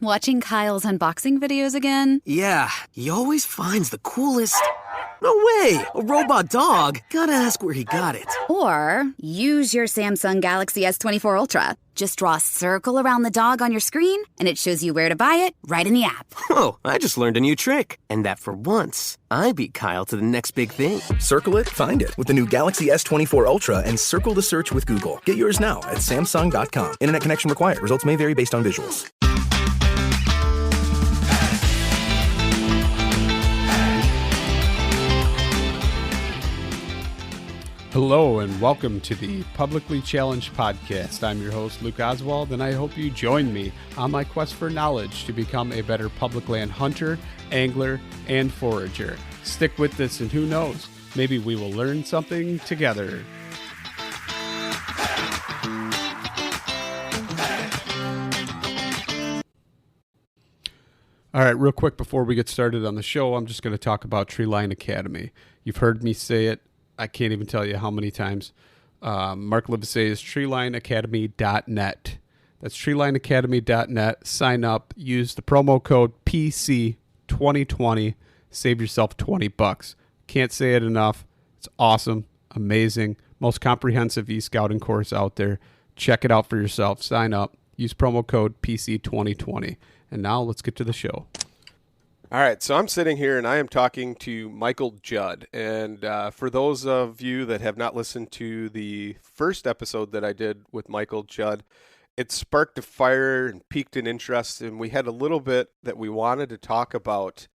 Watching Kyle's unboxing videos again? Yeah, he always finds the coolest... No way! A robot dog? Gotta ask where he got it. Or use your Samsung Galaxy S24 Ultra. Just draw a circle around the dog on your screen, and it shows you where to buy it right in the app. Whoa, I just learned a new trick. And that for once, I beat Kyle to the next big thing. Circle it, find it with the new Galaxy S24 Ultra and circle the search with Google. Get yours now at Samsung.com. Internet connection required. Results may vary based on visuals. Hello and welcome to the Publicly Challenged Podcast. I'm your host, Luke Oswald, and I hope you join me on my quest for knowledge to become a better public land hunter, angler, and forager. Stick with this and who knows, maybe we will learn something together. All right, real quick before we get started on the show, I'm just going to talk about Treeline Academy. You've heard me say it. I can't even tell you how many times. Mark Livesay is treelineacademy.net. That's treelineacademy.net. Sign up. Use the promo code PC2020. Save yourself $20. Can't say it enough. It's awesome. Amazing. Most comprehensive e-scouting course out there. Check it out for yourself. Sign up. Use promo code PC2020. And now let's get to the show. All right, so I'm sitting here and I am talking to Michael Judd. And for those of you that have not listened to the first episode that I did with Michael Judd, it sparked a fire and piqued an interest. And we had a little bit that we wanted to talk about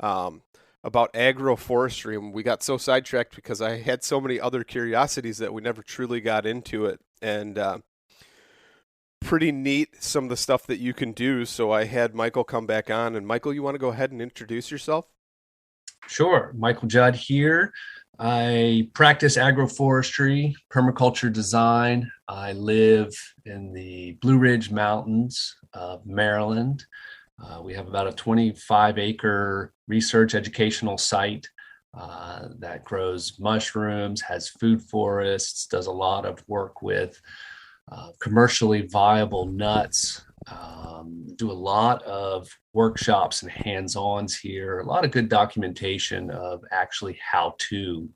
agroforestry. And we got so sidetracked because I had so many other curiosities that we never truly got into it. And pretty neat, some of the stuff that you can do. So I had Michael come back on. And Michael, you want to go ahead and introduce yourself? Sure. Michael Judd here. I practice agroforestry, permaculture design. I live in the Blue Ridge Mountains of Maryland. We have about a 25-acre research educational site that grows mushrooms, has food forests, does a lot of work with commercially viable nuts, do a lot of workshops and hands-ons here, a lot of good documentation of actually how to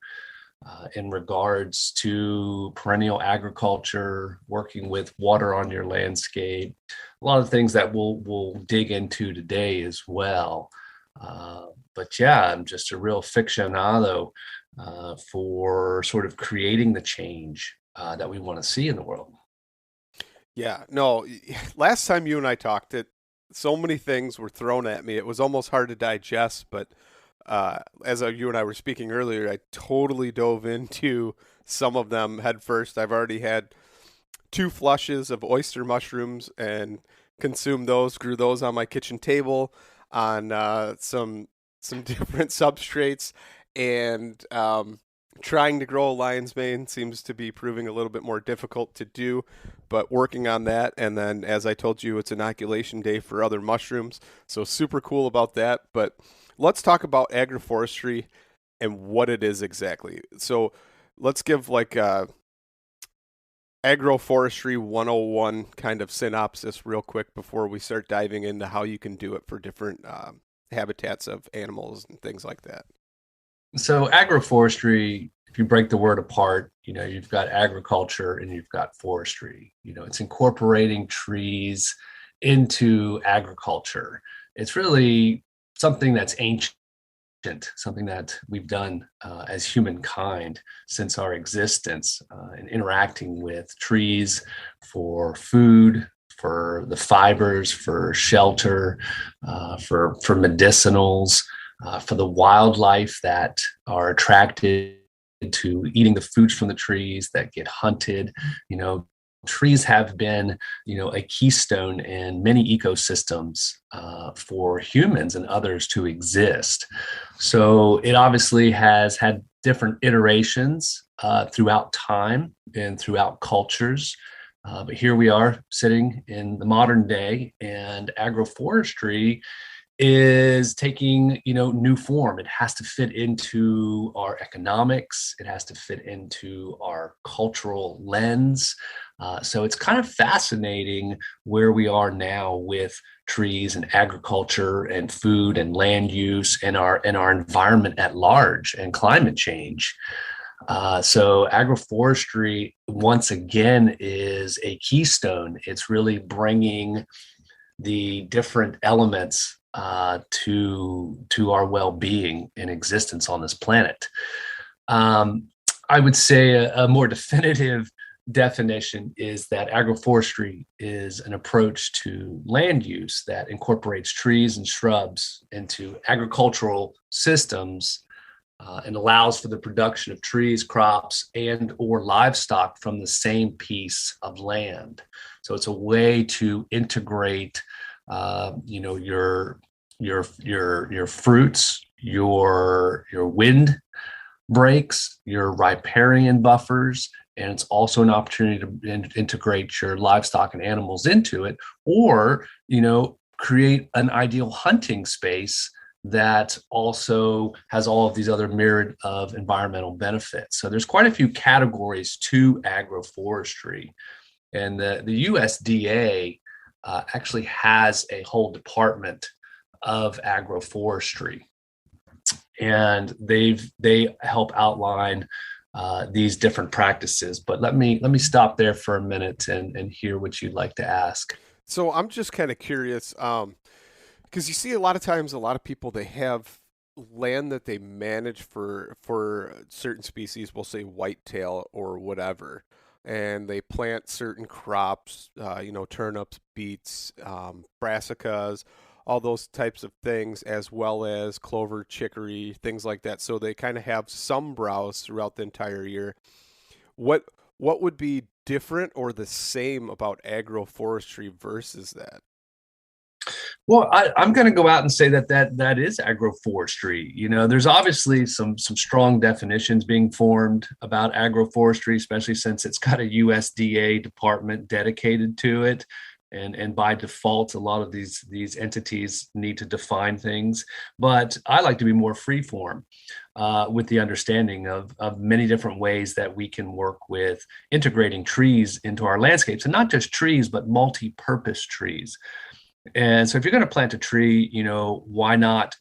in regards to perennial agriculture, working with water on your landscape, a lot of things that we'll dig into today as well. But yeah, I'm just a real aficionado for sort of creating the change that we want to see in the world. Yeah, no, last time you and I talked, so many things were thrown at me. It was almost hard to digest, but as you and I were speaking earlier, I totally dove into some of them head first. I've already had 2 flushes of oyster mushrooms and consumed those, grew those on my kitchen table on some different substrates, and trying to grow a lion's mane seems to be proving a little bit more difficult to do, but working on that. And then, as I told you, it's inoculation day for other mushrooms. So super cool about that. But let's talk about agroforestry and what it is exactly. So let's give like a agroforestry 101 kind of synopsis real quick before we start diving into how you can do it for different habitats of animals and things like that. So agroforestry, if you break the word apart, you've got agriculture and you've got forestry. It's incorporating trees into agriculture. It's really something that's ancient, something that we've done as humankind since our existence, and interacting with trees for food, for the fibers, for shelter, for medicinals. For the wildlife that are attracted to eating the foods from the trees that get hunted. Trees have been, a keystone in many ecosystems for humans and others to exist. So it obviously has had different iterations throughout time and throughout cultures. But here we are sitting in the modern day, and agroforestry is taking, new form. It has to fit into our economics. It has to fit into our cultural lens. So it's kind of fascinating where we are now with trees and agriculture and food and land use and our environment at large and climate change. So agroforestry, once again, is a keystone. It's really bringing the different elements to our well-being and existence on this planet. I would say a more definitive definition is that agroforestry is an approach to land use that incorporates trees and shrubs into agricultural systems and allows for the production of trees, crops, and or livestock from the same piece of land. So it's a way to integrate, your fruits, your wind breaks, your riparian buffers, and it's also an opportunity to integrate your livestock and animals into it, or create an ideal hunting space that also has all of these other myriad of environmental benefits. So there's quite a few categories to agroforestry, and the USDA actually has a whole department of agroforestry, and they help outline these different practices. But let me stop there for a minute and hear what you'd like to ask. So I'm just kind of curious, because you see a lot of times, a lot of people, they have land that they manage for certain species, we'll say whitetail or whatever, and they plant certain crops, turnips, beets, brassicas, all those types of things, as well as clover, chicory, things like that. So they kind of have some browse throughout the entire year. What would be different or the same about agroforestry versus that? Well, I'm going to go out and say that is agroforestry. There's obviously some strong definitions being formed about agroforestry, especially since it's got a USDA department dedicated to it. And by default, a lot of these entities need to define things. But I like to be more freeform with the understanding of many different ways that we can work with integrating trees into our landscapes, and not just trees, but multi-purpose trees. And so if you're going to plant a tree, why not,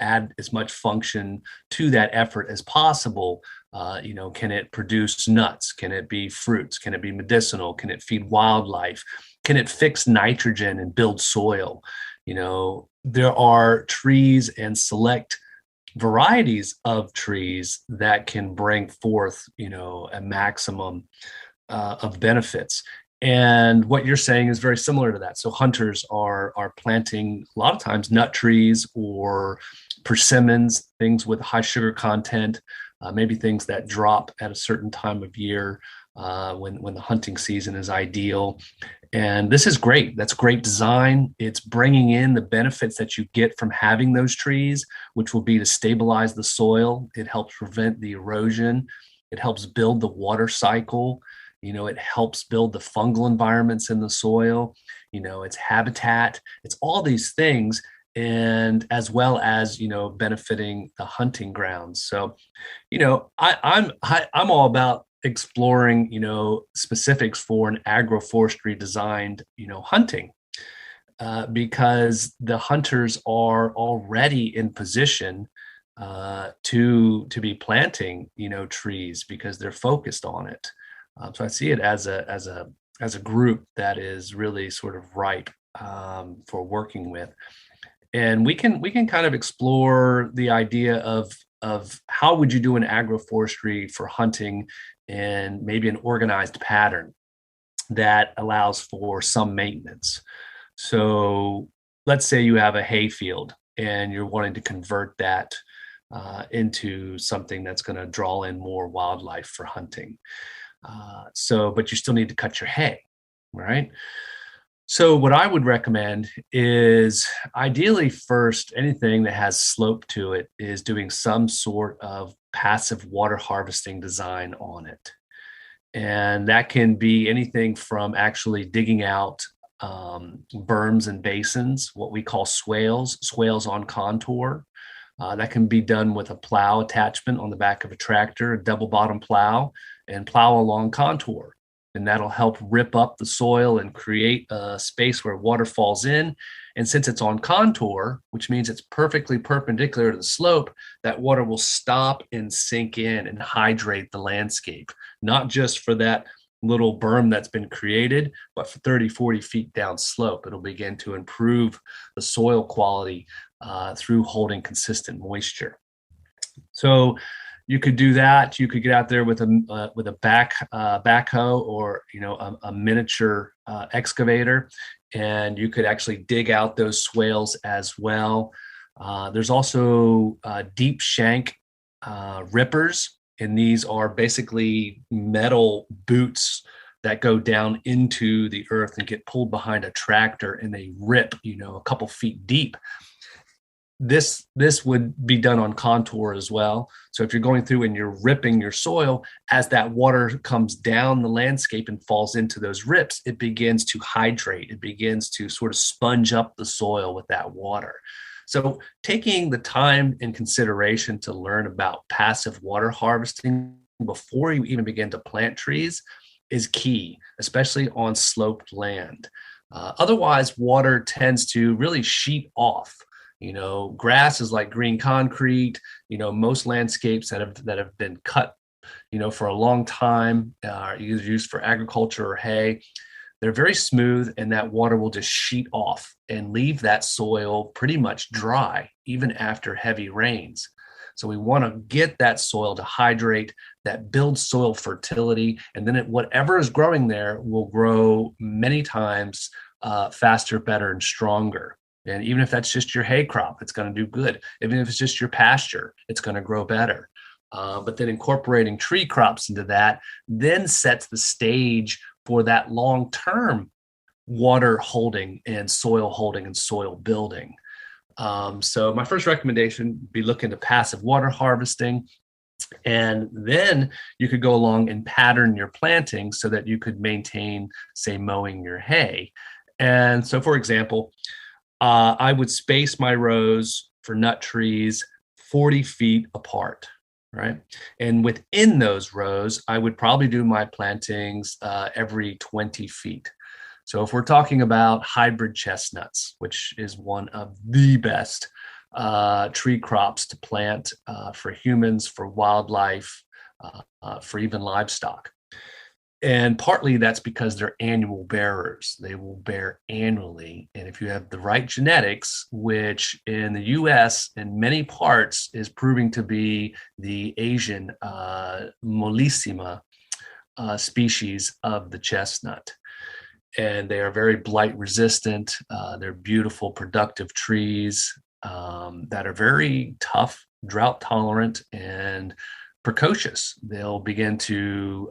add as much function to that effort as possible? Can it produce nuts? Can it be fruits? Can it be medicinal? Can it feed wildlife? Can it fix nitrogen and build soil? There are trees and select varieties of trees that can bring forth, a maximum of benefits. And what you're saying is very similar to that. So hunters are planting a lot of times nut trees or persimmons, things with high sugar content, maybe things that drop at a certain time of year when the hunting season is ideal. And this is great. That's great design. It's bringing in the benefits that you get from having those trees, which will be to stabilize the soil. It helps prevent the erosion. It helps build the water cycle. It helps build the fungal environments in the soil. It's habitat. It's all these things, and as well as benefiting the hunting grounds. So, I'm all about exploring specifics for an agroforestry designed hunting, because the hunters are already in position to be planting trees because they're focused on it. So I see it as a group that is really sort of ripe for working with, and we can kind of explore the idea of how would you do an agroforestry for hunting in maybe an organized pattern that allows for some maintenance. So let's say you have a hay field and you're wanting to convert that into something that's going to draw in more wildlife for hunting. But you still need to cut your hay, right? So what I would recommend is ideally first, anything that has slope to it is doing some sort of passive water harvesting design on it. And that can be anything from actually digging out berms and basins, what we call swales on contour. That can be done with a plow attachment on the back of a tractor, a double bottom plow, and plow along contour and that'll help rip up the soil and create a space where water falls in. And since it's on contour, which means it's perfectly perpendicular to the slope, that water will stop and sink in and hydrate the landscape, not just for that little berm that's been created, but for 30, 40 feet down slope. It'll begin to improve the soil quality through holding consistent moisture. So you could do that. You could get out there with a backhoe or a miniature excavator, and you could actually dig out those swales as well. There's also deep shank rippers, and these are basically metal boots that go down into the earth and get pulled behind a tractor, and they rip, a couple feet deep. This would be done on contour as well. So if you're going through and you're ripping your soil, as that water comes down the landscape and falls into those rips, it begins to hydrate. It begins to sort of sponge up the soil with that water. So taking the time and consideration to learn about passive water harvesting before you even begin to plant trees is key, especially on sloped land. Otherwise, water tends to really sheet off. Grass is like green concrete. Most landscapes that have been cut, for a long time, are either used for agriculture or hay. They're very smooth, and that water will just sheet off and leave that soil pretty much dry, even after heavy rains. So we want to get that soil to hydrate, that builds soil fertility, and then whatever is growing there will grow many times faster, better, and stronger. And even if that's just your hay crop, it's going to do good. Even if it's just your pasture, it's going to grow better. But then incorporating tree crops into that then sets the stage for that long-term water holding and soil building. So my first recommendation would be look into passive water harvesting. And then you could go along and pattern your planting so that you could maintain, say, mowing your hay. And so, for example, I would space my rows for nut trees 40 feet apart, right? And within those rows, I would probably do my plantings every 20 feet. So if we're talking about hybrid chestnuts, which is one of the best tree crops to plant for humans, for wildlife, for even livestock. And partly that's because they're annual bearers. They will bear annually. And if you have the right genetics, which in the US in many parts is proving to be the Asian Mollissima species of the chestnut. And they are very blight resistant. They're beautiful, productive trees that are very tough, drought tolerant, and precocious. They'll begin to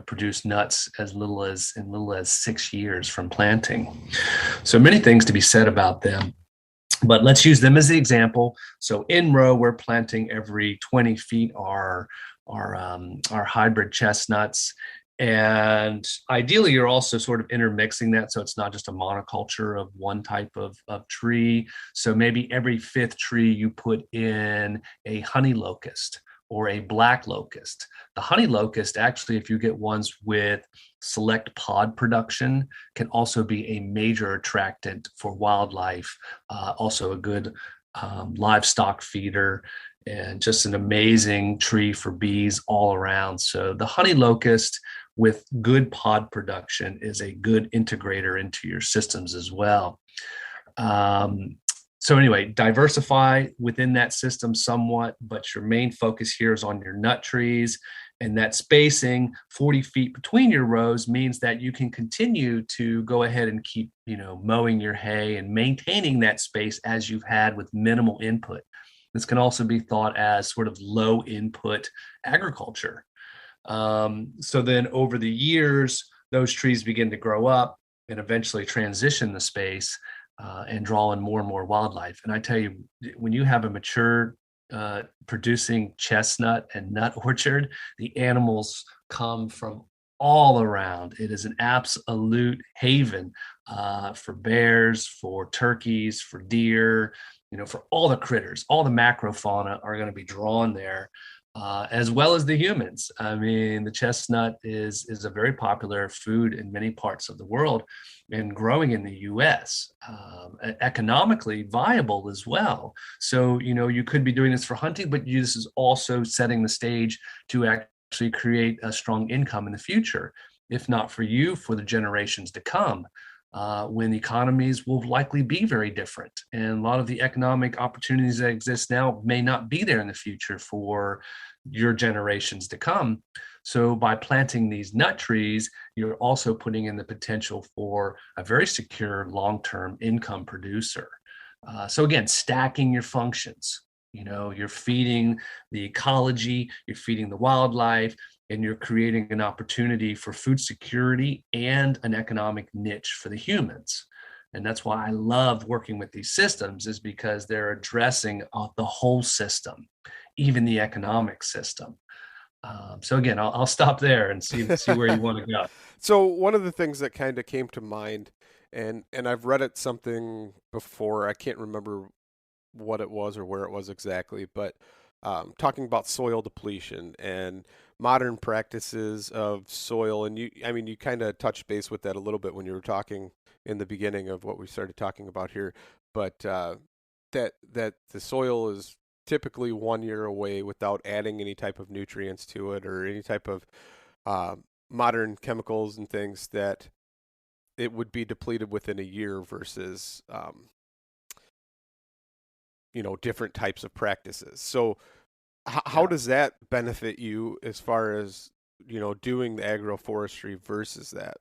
produce nuts in little as 6 years from planting. So many things to be said about them, but let's use them as the example. So in row, we're planting every 20 feet our hybrid chestnuts. And ideally, you're also sort of intermixing that, so it's not just a monoculture of one type of tree. So maybe every fifth tree you put in a honey locust or a black locust. The honey locust, actually, if you get ones with select pod production, can also be a major attractant for wildlife, also a good livestock feeder, and just an amazing tree for bees all around. So the honey locust with good pod production is a good integrator into your systems as well. So anyway, diversify within that system somewhat, but your main focus here is on your nut trees, and that spacing 40 feet between your rows means that you can continue to go ahead and keep, mowing your hay and maintaining that space as you've had with minimal input. This can also be thought as sort of low input agriculture. So then over the years, those trees begin to grow up and eventually transition the space and draw in more and more wildlife. And I tell you, when you have a mature producing chestnut and nut orchard, the animals come from all around. It is an absolute haven for bears, for turkeys, for deer, for all the critters. All the macrofauna are going to be drawn there as well as the humans. I mean, the chestnut is a very popular food in many parts of the world and growing in the US, economically viable as well. So, you could be doing this for hunting, but this is also setting the stage to actually create a strong income in the future, if not for you, for the generations to come. When economies will likely be very different. And a lot of the economic opportunities that exist now may not be there in the future for your generations to come. So by planting these nut trees, you're also putting in the potential for a very secure long-term income producer. So again, stacking your functions. You're feeding the ecology, you're feeding the wildlife, and you're creating an opportunity for food security and an economic niche for the humans. And that's why I love working with these systems, is because they're addressing the whole system, even the economic system. So again, I'll stop there and see where you want to go. So one of the things that kind of came to mind, and I've read it something before, I can't remember what it was or where it was exactly, but talking about soil depletion and modern practices of soil. And you kind of touched base with that a little bit when you were talking in the beginning of what we started talking about here, but that the soil is typically 1 year away without adding any type of nutrients to it or any type of modern chemicals and things, that it would be depleted within a year versus different types of practices. So how does that benefit you as far as, doing the agroforestry versus that?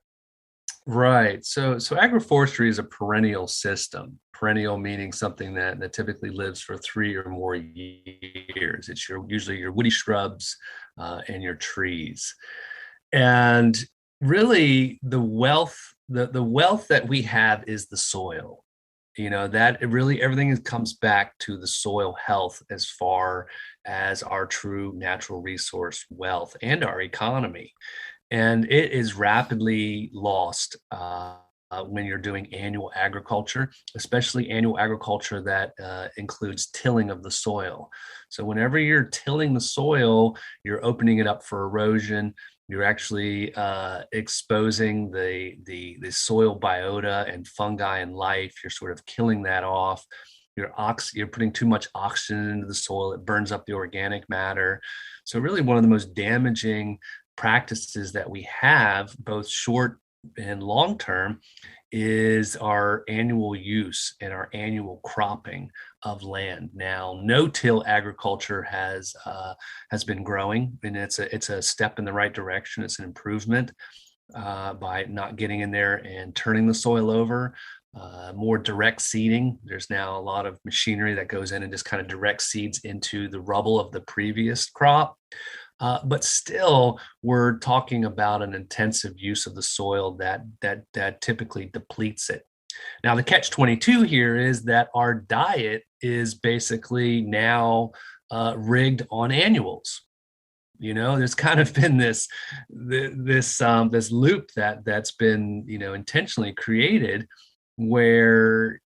Right. So agroforestry is a perennial system. Perennial meaning something that typically lives for 3 or more years. It's usually your woody shrubs and your trees. And really the wealth that we have is the soil. That it really, everything comes back to the soil health as far as our true natural resource wealth and our economy. And it is rapidly lost when you're doing annual agriculture, especially annual agriculture that includes tilling of the soil. So whenever you're tilling the soil, you're opening it up for erosion. You're actually exposing the soil biota and fungi and life. You're sort of killing that off. You're putting too much oxygen into the soil. It burns up the organic matter. So really one of the most damaging practices that we have, both short and long term, is our annual use and our annual cropping of land. Now, no-till agriculture has been growing, and it's a step in the right direction. It's an improvement by not getting in there and turning the soil over. More direct seeding. There's now a lot of machinery that goes in and just kind of direct seeds into the rubble of the previous crop. But still, we're talking about an intensive use of the soil that typically depletes it. Now, the catch-22 here is that our diet is basically now rigged on annuals. There's kind of been this loop that's been intentionally created, where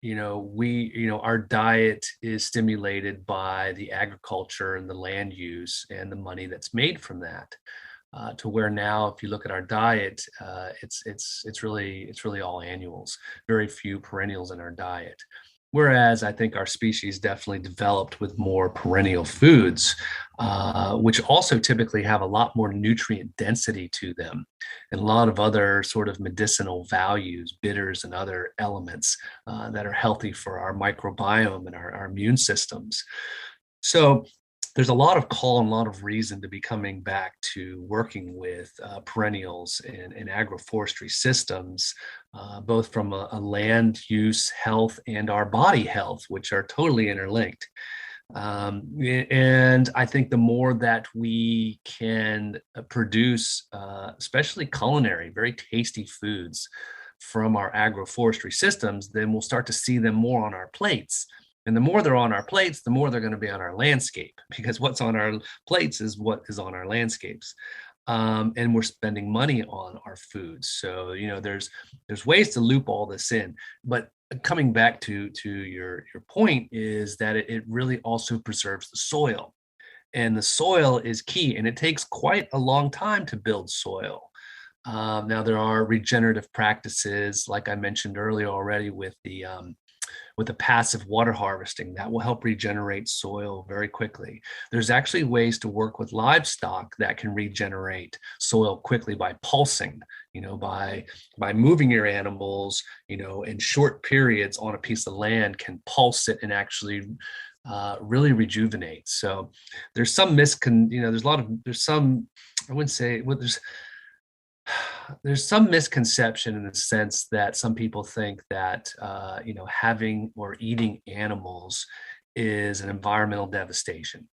our diet is stimulated by the agriculture and the land use and the money that's made from that, to where now, if you look at our diet, it's really all annuals, very few perennials in our diet. Whereas I think our species definitely developed with more perennial foods, which also typically have a lot more nutrient density to them and a lot of other sort of medicinal values, bitters and other elements that are healthy for our microbiome and our immune systems. So there's a lot of call and a lot of reason to be coming back to working with perennials and agroforestry systems, both from a land use health and our body health, which are totally interlinked. And I think the more that we can produce, especially culinary, very tasty foods from our agroforestry systems, then we'll start to see them more on our plates. And the more they're on our plates, the more they're going to be on our landscape, because what's on our plates is what is on our landscapes. And we're spending money on our foods. So, there's ways to loop all this in. But coming back to your point is that it really also preserves the soil. And the soil is key, and it takes quite a long time to build soil. Now there are regenerative practices, like I mentioned earlier already, with the passive water harvesting that will help regenerate soil very quickly. There's actually ways to work with livestock that can regenerate soil quickly by pulsing, by moving your animals, in short periods on a piece of land can pulse it and actually really rejuvenate. So there's some there's some, I wouldn't say, well, there's some misconception in the sense that some people think that having or eating animals is an environmental devastation.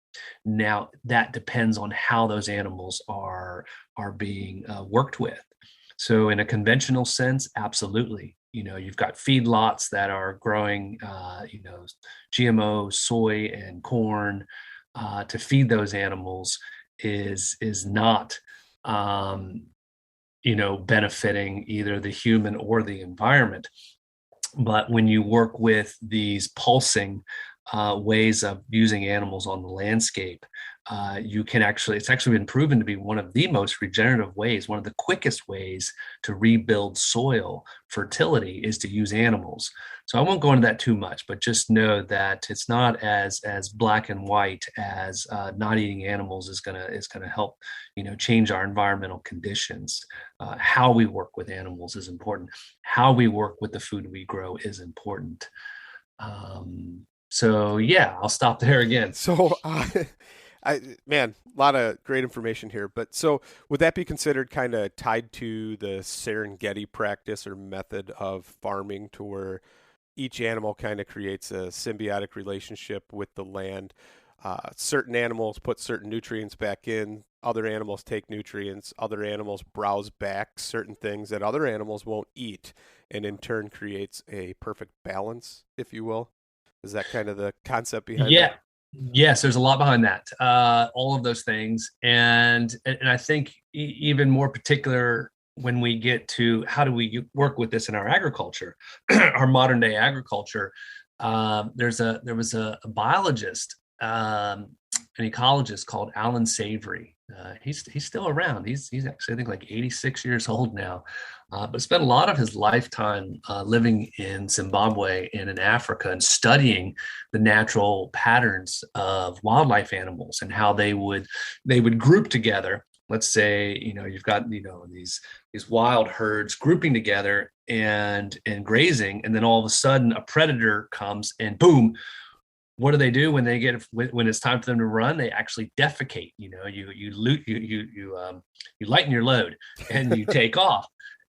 Now that depends on how those animals are being worked with. So in a conventional sense, absolutely. You've got feedlots that are growing GMO soy and corn to feed those animals is not benefiting either the human or the environment. But when you work with these pulsing ways of using animals on the landscape, it's actually been proven to be one of the most regenerative ways, one of the quickest ways to rebuild soil fertility is to use animals. So I won't go into that too much, but just know that it's not as black and white as not eating animals is gonna help, change our environmental conditions. How we work with animals is important. How we work with the food we grow is important. So yeah, I'll stop there again. So, man, a lot of great information here. But so, would that be considered kind of tied to the Serengeti practice or method of farming, to where each animal kind of creates a symbiotic relationship with the land? Certain animals put certain nutrients back in, other animals take nutrients, other animals browse back certain things that other animals won't eat, and in turn creates a perfect balance, if you will. Is that kind of the concept behind that? Yes, there's a lot behind that. All of those things, and I think even more particular when we get to how do we work with this in our agriculture, our modern day agriculture. There was a biologist, an ecologist called Alan Savory. He's still around. He's actually, I think, like 86 years old now, but spent a lot of his lifetime living in Zimbabwe and in Africa and studying the natural patterns of wildlife animals and how they would group together. Let's say you've got these wild herds grouping together and grazing, and then all of a sudden a predator comes and boom. What do they do when it's time for them to run? They actually defecate. You lighten your load and you take off.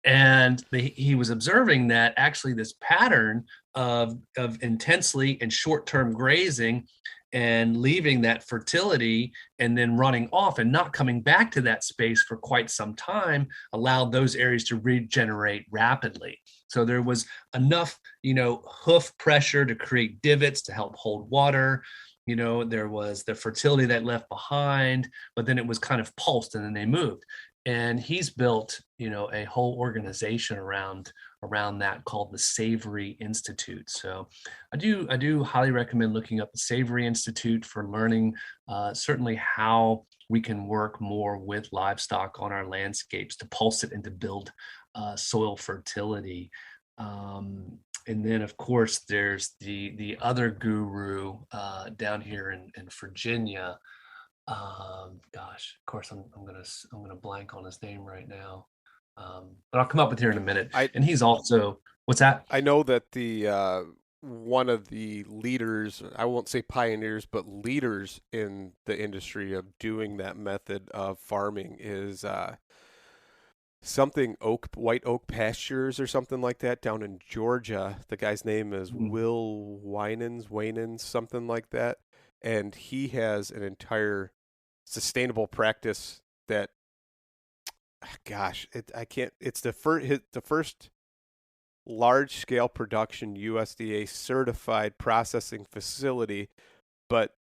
And he was observing that actually this pattern of intensely and short-term grazing and leaving that fertility and then running off and not coming back to that space for quite some time allowed those areas to regenerate rapidly. So there was enough, hoof pressure to create divots to help hold water. There was the fertility that left behind, but then it was kind of pulsed and then they moved. And he's built, a whole organization around that called the Savory Institute. So I do highly recommend looking up the Savory Institute for learning certainly how we can work more with livestock on our landscapes to pulse it and to build soil fertility. And then of course there's the other guru down here in Virginia. Gosh, of course I'm gonna blank on his name right now. But I'll come up with here in a minute. And he's also, what's that? I know that the one of the leaders, I won't say pioneers, but leaders in the industry of doing that method of farming is something white oak pastures or something like that down in Georgia. The guy's name is Will Winans, something like that. And he has an entire sustainable practice that, gosh, it's the first large scale production USDA certified processing facility, but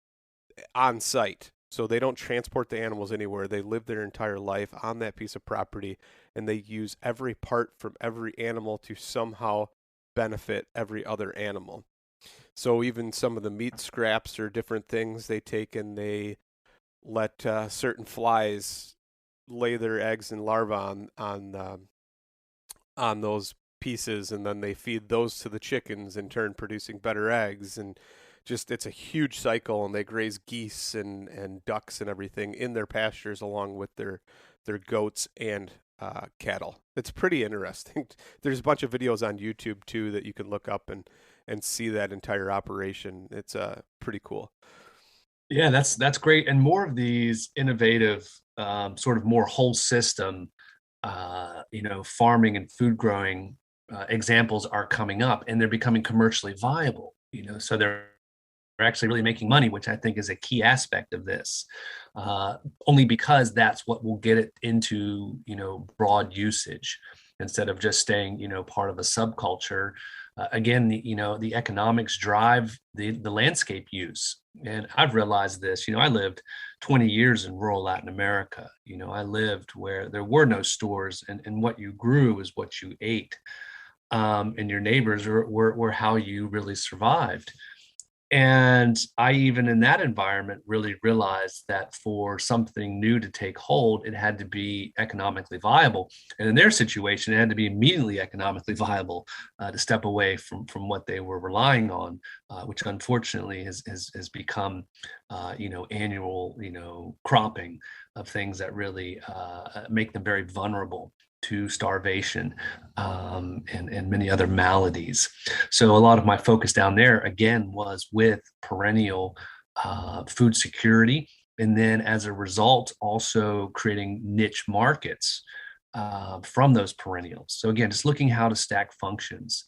on site. So they don't transport the animals anywhere. They live their entire life on that piece of property, and they use every part from every animal to somehow benefit every other animal. So even some of the meat scraps or different things they take and they let certain flies lay their eggs and larvae on those pieces, and then they feed those to the chickens, in turn producing better eggs. And just, it's a huge cycle, and they graze geese and ducks and everything in their pastures along with their goats and cattle. It's pretty interesting. There's a bunch of videos on YouTube too that you can look up and see that entire operation. It's pretty cool. Yeah, that's great. And more of these innovative, sort of more whole system, farming and food growing examples are coming up, and they're becoming commercially viable. So they're actually really making money, which I think is a key aspect of this. Only because that's what will get it into broad usage, instead of just staying part of a subculture. Again, the economics drive the landscape use. And I've realized this. I lived 20 years in rural Latin America. I lived where there were no stores, and what you grew is what you ate. And your neighbors were how you really survived. And I, even in that environment, really realized that for something new to take hold, it had to be economically viable. And in their situation, it had to be immediately economically viable to step away from what they were relying on, which unfortunately has become, annual, cropping of things that really make them very vulnerable to starvation and many other maladies. So a lot of my focus down there, again, was with perennial food security. And then as a result, also creating niche markets from those perennials. So again, just looking how to stack functions.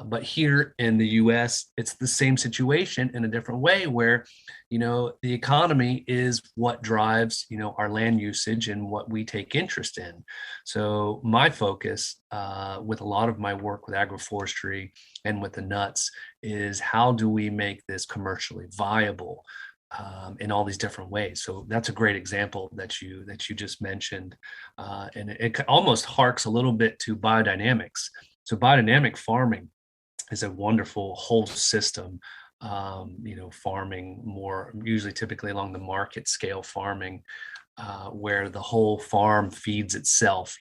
But here in the US, it's the same situation in a different way, where, the economy is what drives, our land usage and what we take interest in. So my focus with a lot of my work with agroforestry and with the nuts is, how do we make this commercially viable in all these different ways? So that's a great example that you just mentioned, and it almost harks a little bit to biodynamics. So biodynamic farming is a wonderful whole system, farming, more usually typically along the market scale farming, where the whole farm feeds itself.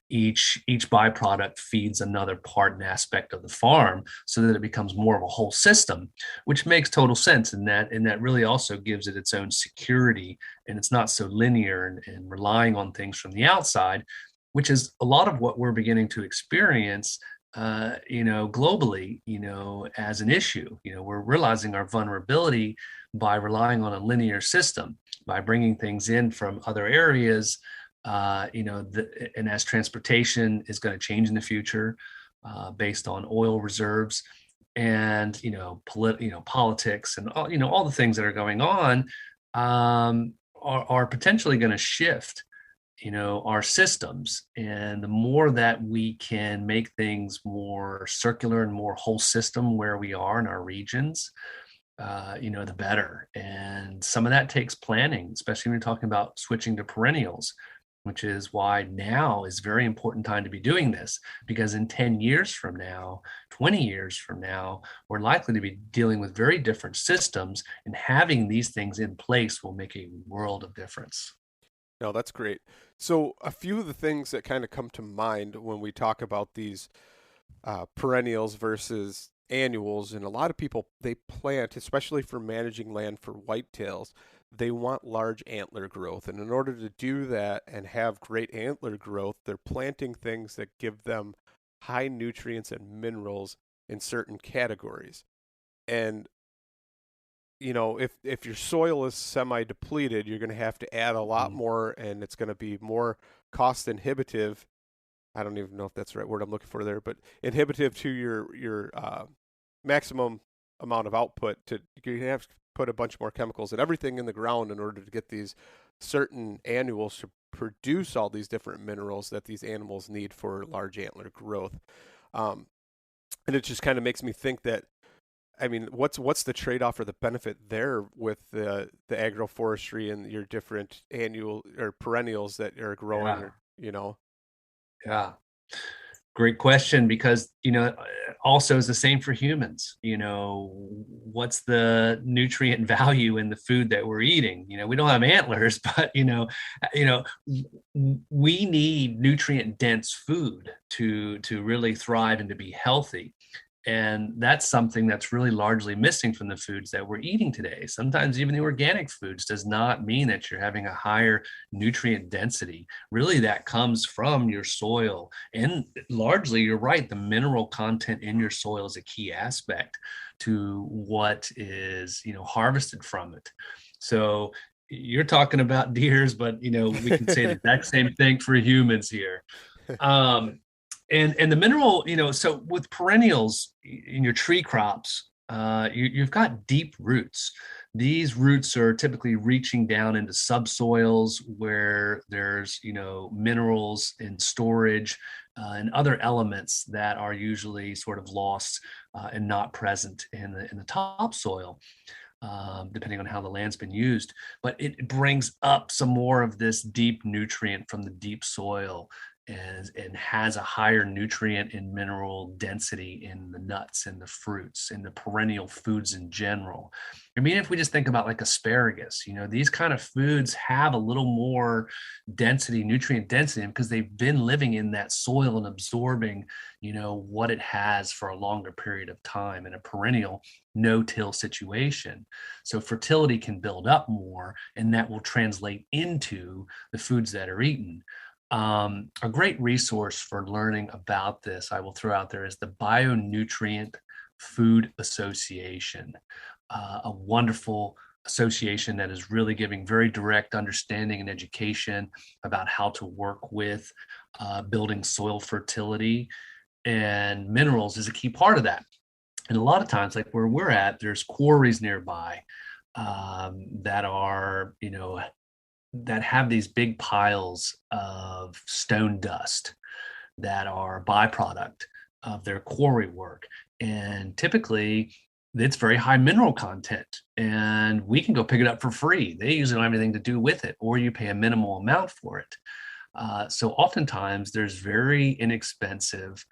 Each byproduct feeds another part and aspect of the farm, so that it becomes more of a whole system, which makes total sense. And that really also gives it its own security, and it's not so linear and relying on things from the outside, which is a lot of what we're beginning to experience globally, as an issue. We're realizing our vulnerability by relying on a linear system, by bringing things in from other areas, and as transportation is going to change in the future, based on oil reserves and, politics and all the things that are going on, are potentially going to shift our systems. And the more that we can make things more circular and more whole system where we are in our regions, the better. And some of that takes planning, especially when you're talking about switching to perennials, which is why now is a very important time to be doing this, because in 10 years from now, 20 years from now, we're likely to be dealing with very different systems, and having these things in place will make a world of difference. No, that's great. So a few of the things that kind of come to mind when we talk about these perennials versus annuals, and a lot of people, they plant, especially for managing land for whitetails, they want large antler growth. And in order to do that and have great antler growth, they're planting things that give them high nutrients and minerals in certain categories. And if your soil is semi-depleted, you're going to have to add a lot more, and it's going to be more cost inhibitive. I don't even know if that's the right word I'm looking for there, but inhibitive to your maximum amount of output. You have to put a bunch more chemicals and everything in the ground in order to get these certain annuals to produce all these different minerals that these animals need for large antler growth. And it just kind of makes me think that, I mean, what's the trade-off or the benefit there with the agroforestry and your different annual or perennials that are growing? Yeah. Yeah. Great question, because, also is the same for humans. What's the nutrient value in the food that we're eating? We don't have antlers, but, you know, we need nutrient dense food to really thrive and to be healthy. And that's something that's really largely missing from the foods that we're eating today. Sometimes even the organic foods does not mean that you're having a higher nutrient density. Really, that comes from your soil. And largely, you're right, the mineral content in your soil is a key aspect to what is, harvested from it. So you're talking about deers, but, we can say the exact same thing for humans here. And the mineral, so with perennials in your tree crops, you've got deep roots. These roots are typically reaching down into subsoils where there's, minerals in storage and other elements that are usually sort of lost and not present in the topsoil. Depending on how the land's been used, but it brings up some more of this deep nutrient from the deep soil, and has a higher nutrient and mineral density in the nuts and the fruits and the perennial foods in general. I mean, if we just think about like asparagus, these kind of foods have a little more density, nutrient density, because they've been living in that soil and absorbing, what it has for a longer period of time in a perennial no-till situation. So fertility can build up more, and that will translate into the foods that are eaten. A great resource for learning about this, I will throw out there, is the Bionutrient Food Association, a wonderful association that is really giving very direct understanding and education about how to work with building soil fertility, and minerals is a key part of that. And a lot of times, like where we're at, there's quarries nearby that are, that have these big piles of stone dust that are a byproduct of their quarry work. And typically it's very high mineral content, and we can go pick it up for free. They usually don't have anything to do with it, or you pay a minimal amount for it. So oftentimes there's very inexpensive,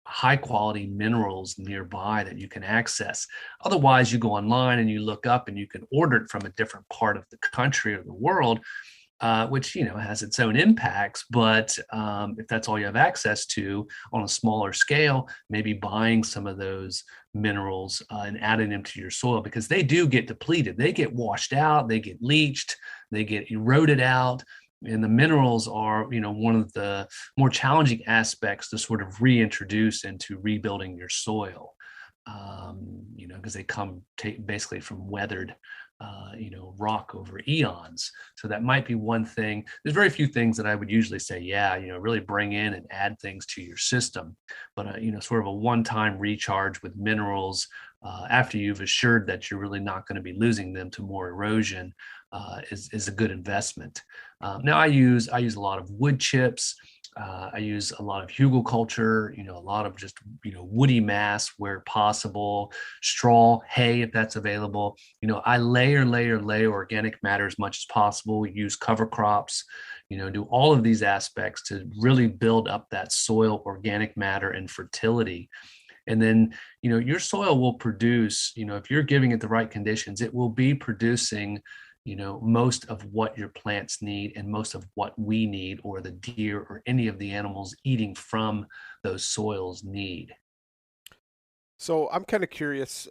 high quality minerals nearby that you can access. Otherwise, you go online and you look up and you can order it from a different part of the country or the world, which, has its own impacts. But if that's all you have access to on a smaller scale, maybe buying some of those minerals and adding them to your soil, because they do get depleted. They get washed out, they get leached, they get eroded out. And the minerals are, one of the more challenging aspects to sort of reintroduce into rebuilding your soil, because they come basically from weathered, rock over eons. So that might be one thing. There's very few things that I would usually say, really bring in and add things to your system. But, sort of a one-time recharge with minerals after you've assured that you're really not going to be losing them to more erosion is a good investment. Now I use a lot of wood chips. I use a lot of hugelkultur, a lot of just, woody mass where possible, straw, hay, if that's available. I layer organic matter as much as possible. Use cover crops, do all of these aspects to really build up that soil organic matter and fertility. And then, your soil will produce, if you're giving it the right conditions, it will be producing most of what your plants need and most of what we need, or the deer or any of the animals eating from those soils need. So I'm kind of curious.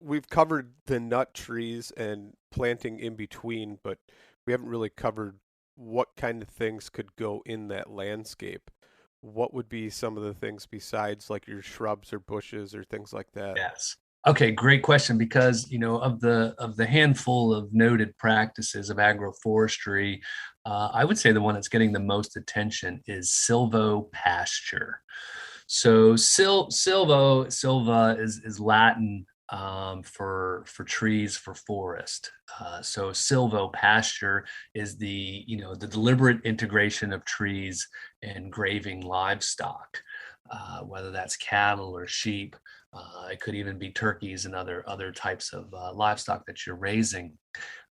We've covered the nut trees and planting in between, but we haven't really covered what kind of things could go in that landscape. What would be some of the things besides like your shrubs or bushes or things like that? Yes. Okay, great question, because of the handful of noted practices of agroforestry, I would say the one that's getting the most attention is silvopasture. So silva is Latin for trees, for forest. So silvopasture is the deliberate integration of trees and grazing livestock, whether that's cattle or sheep. It could even be turkeys and other types of livestock that you're raising.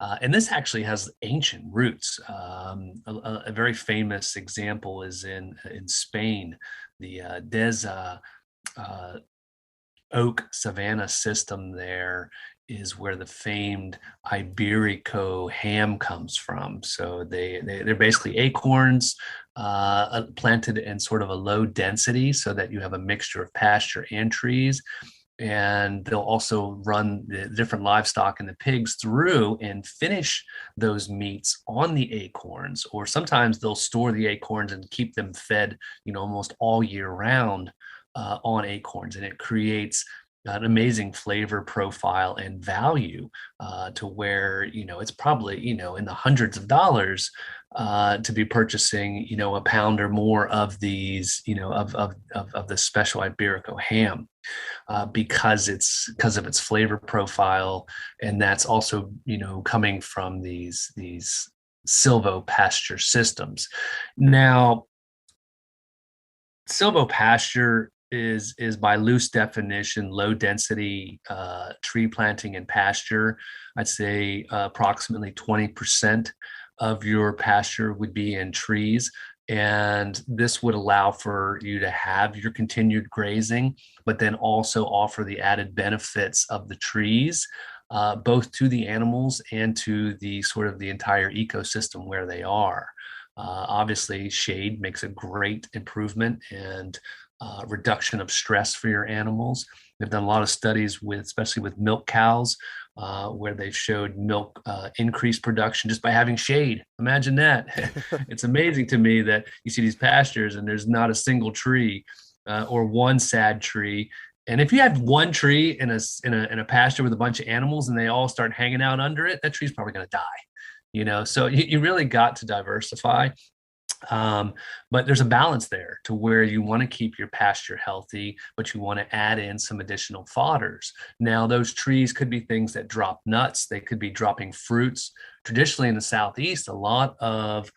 And this actually has ancient roots. A very famous example is in Spain, the Deza oak savanna system there is where the famed Iberico ham comes from. So they're basically acorns planted in sort of a low density so that you have a mixture of pasture and trees. And they'll also run the different livestock and the pigs through and finish those meats on the acorns, or sometimes they'll store the acorns and keep them fed, almost all year round on acorns. And it creates an amazing flavor profile and value to where, it's probably, in the hundreds of dollars to be purchasing, a pound or more of these, of the special Iberico ham. Because of its flavor profile, and that's also coming from these silvopasture systems. Now, silvopasture is by loose definition low density tree planting and pasture. I'd say approximately 20% of your pasture would be in trees. And this would allow for you to have your continued grazing, but then also offer the added benefits of the trees, both to the animals and to the sort of the entire ecosystem where they are. Obviously, shade makes a great improvement and reduction of stress for your animals. They've done a lot of studies especially with milk cows, where they've showed milk increased production just by having shade. Imagine that. It's amazing to me that you see these pastures and there's not a single tree or one sad tree. And if you have one tree in a pasture with a bunch of animals and they all start hanging out under it, that tree's probably going to die. So you really got to diversify. But there's a balance there to where you want to keep your pasture healthy, but you want to add in some additional fodders. Now, those trees could be things that drop nuts. They could be dropping fruits. Traditionally in the Southeast, a lot of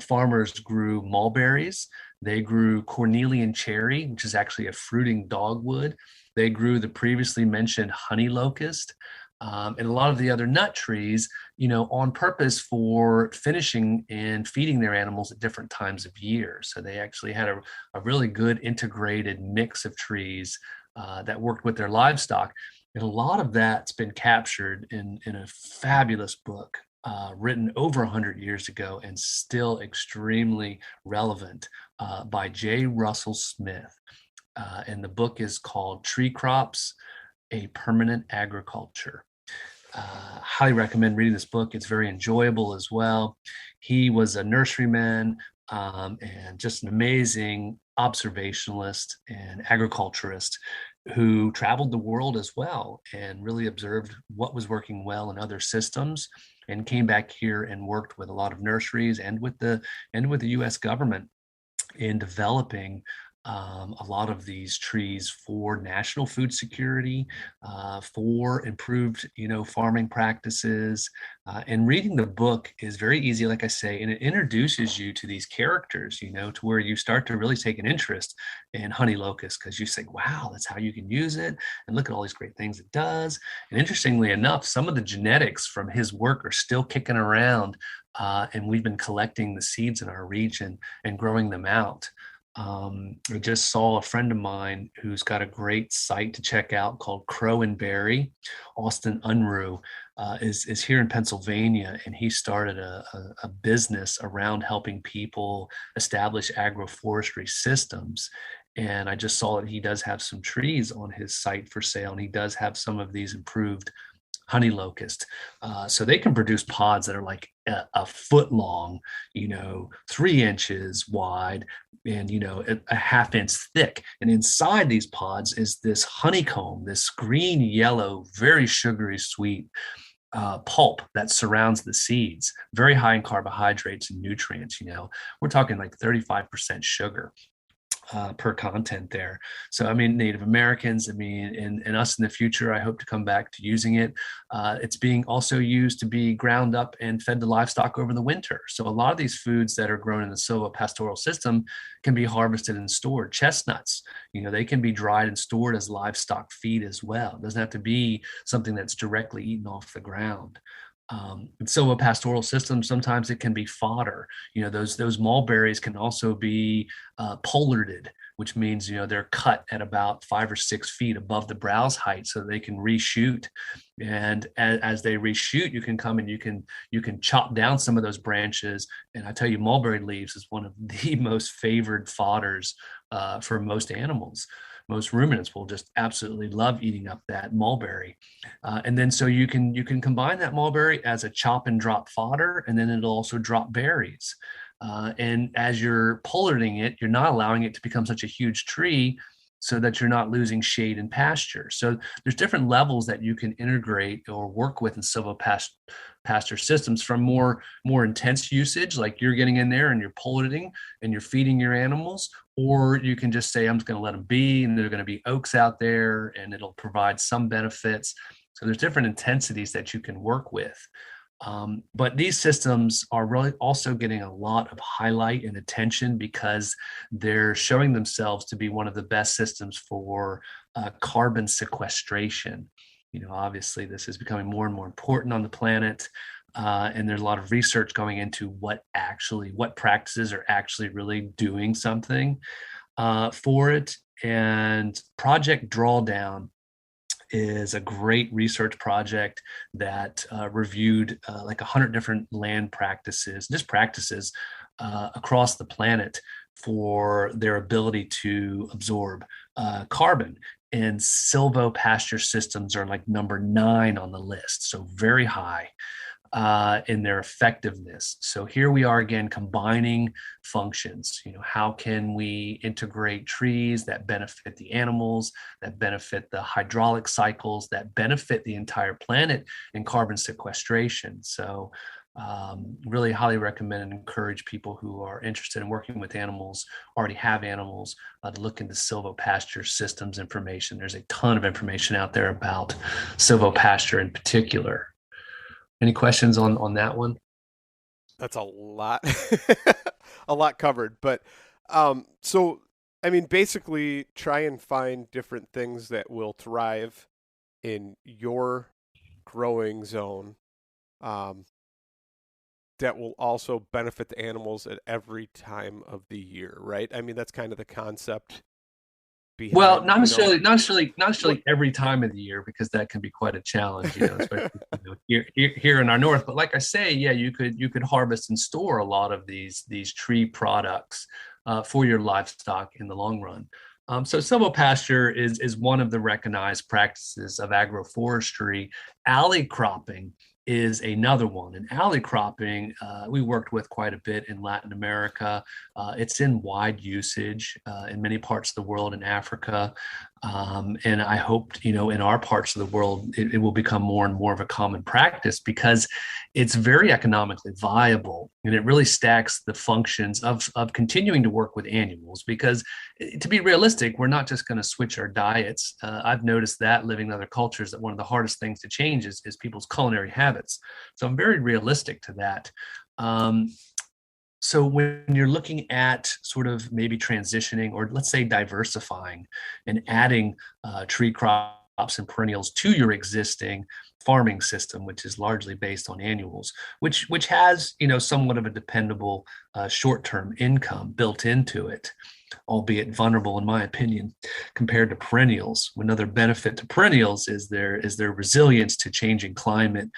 farmers grew mulberries. They grew cornelian cherry, which is actually a fruiting dogwood. They grew the previously mentioned honey locust. And a lot of the other nut trees, on purpose for finishing and feeding their animals at different times of year. So they actually had a really good integrated mix of trees that worked with their livestock. And a lot of that's been captured in a fabulous book written over 100 years ago and still extremely relevant by J. Russell Smith. And the book is called Tree Crops, A Permanent Agriculture. Highly recommend reading this book. It's very enjoyable as well. He was a nurseryman and just an amazing observationalist and agriculturist who traveled the world as well and really observed what was working well in other systems, and came back here and worked with a lot of nurseries and with the U.S. government in developing a lot of these trees for national food security, for improved, farming practices. And reading the book is very easy, like I say, and it introduces you to these characters, to where you start to really take an interest in honey locust, because you say, wow, that's how you can use it. And look at all these great things it does. And interestingly enough, some of the genetics from his work are still kicking around. And we've been collecting the seeds in our region and growing them out. I just saw a friend of mine who's got a great site to check out called Crow and Berry. Austin Unruh is here in Pennsylvania, and he started a business around helping people establish agroforestry systems. And I just saw that he does have some trees on his site for sale, and he does have some of these improved honey locust. So they can produce pods that are like a foot long, 3 inches wide, and a half inch thick. And inside these pods is this honeycomb, this green yellow, very sugary sweet pulp that surrounds the seeds, very high in carbohydrates and nutrients. We're talking like 35% sugar. per content there. So, I mean, Native Americans, I mean, and us in the future, I hope to come back to using it. It's being also used to be ground up and fed to livestock over the winter. So a lot of these foods that are grown in the silvopastoral system can be harvested and stored. Chestnuts, they can be dried and stored as livestock feed as well. It doesn't have to be something that's directly eaten off the ground. In silvopastoral systems, sometimes it can be fodder. Those mulberries can also be pollarded, which means they're cut at about 5 or 6 feet above the browse height so they can reshoot. And as they reshoot, you can come and you can chop down some of those branches. And I tell you, mulberry leaves is one of the most favored fodders for most animals. Most ruminants will just absolutely love eating up that mulberry. And then so you can combine that mulberry as a chop and drop fodder, and then it'll also drop berries. And as you're pollarding it, you're not allowing it to become such a huge tree so that you're not losing shade and pasture. So there's different levels that you can integrate or work with in silvopasture systems, from more intense usage, like you're getting in there and you're pollarding and you're feeding your animals, or you can just say, I'm just going to let them be, and there are going to be oaks out there and it'll provide some benefits. So there's different intensities that you can work with. But these systems are really also getting a lot of highlight and attention because they're showing themselves to be one of the best systems for carbon sequestration. Obviously, this is becoming more and more important on the planet. And there's a lot of research going into what practices are actually really doing something for it. And Project Drawdown is a great research project that reviewed like 100 different land practices, just practices across the planet for their ability to absorb carbon. And silvopasture systems are like number 9 on the list, so very high in their effectiveness. So here we are again combining functions. How can we integrate trees that benefit the animals, that benefit the hydraulic cycles, that benefit the entire planet in carbon sequestration? So really highly recommend and encourage people who are interested in working with animals, already have animals, to look into silvopasture systems information. There's a ton of information out there about silvopasture in particular. Any questions on that one? That's a lot, a lot covered. But so, I mean, basically try and find different things that will thrive in your growing zone that will also benefit the animals at every time of the year, right? I mean, that's kind of the concept behind, well, not necessarily every time of the year, because that can be quite a challenge, especially here in our north. But like I say, yeah, you could harvest and store a lot of these tree products for your livestock in the long run. So silvopasture is one of the recognized practices of agroforestry. Alley cropping is another one. And alley cropping, we worked with quite a bit in Latin America. It's in wide usage in many parts of the world, in Africa. And I hope, in our parts of the world, it will become more and more of a common practice because it's very economically viable. And it really stacks the functions of continuing to work with annuals, because to be realistic, we're not just going to switch our diets. I've noticed that living in other cultures, that one of the hardest things to change is people's culinary habits. So I'm very realistic to that. So when you're looking at sort of maybe transitioning, or let's say diversifying and adding tree crops and perennials to your existing farming system, which is largely based on annuals, which has, somewhat of a dependable short-term income built into it, albeit vulnerable in my opinion, compared to perennials. Another benefit to perennials is their resilience to changing climate,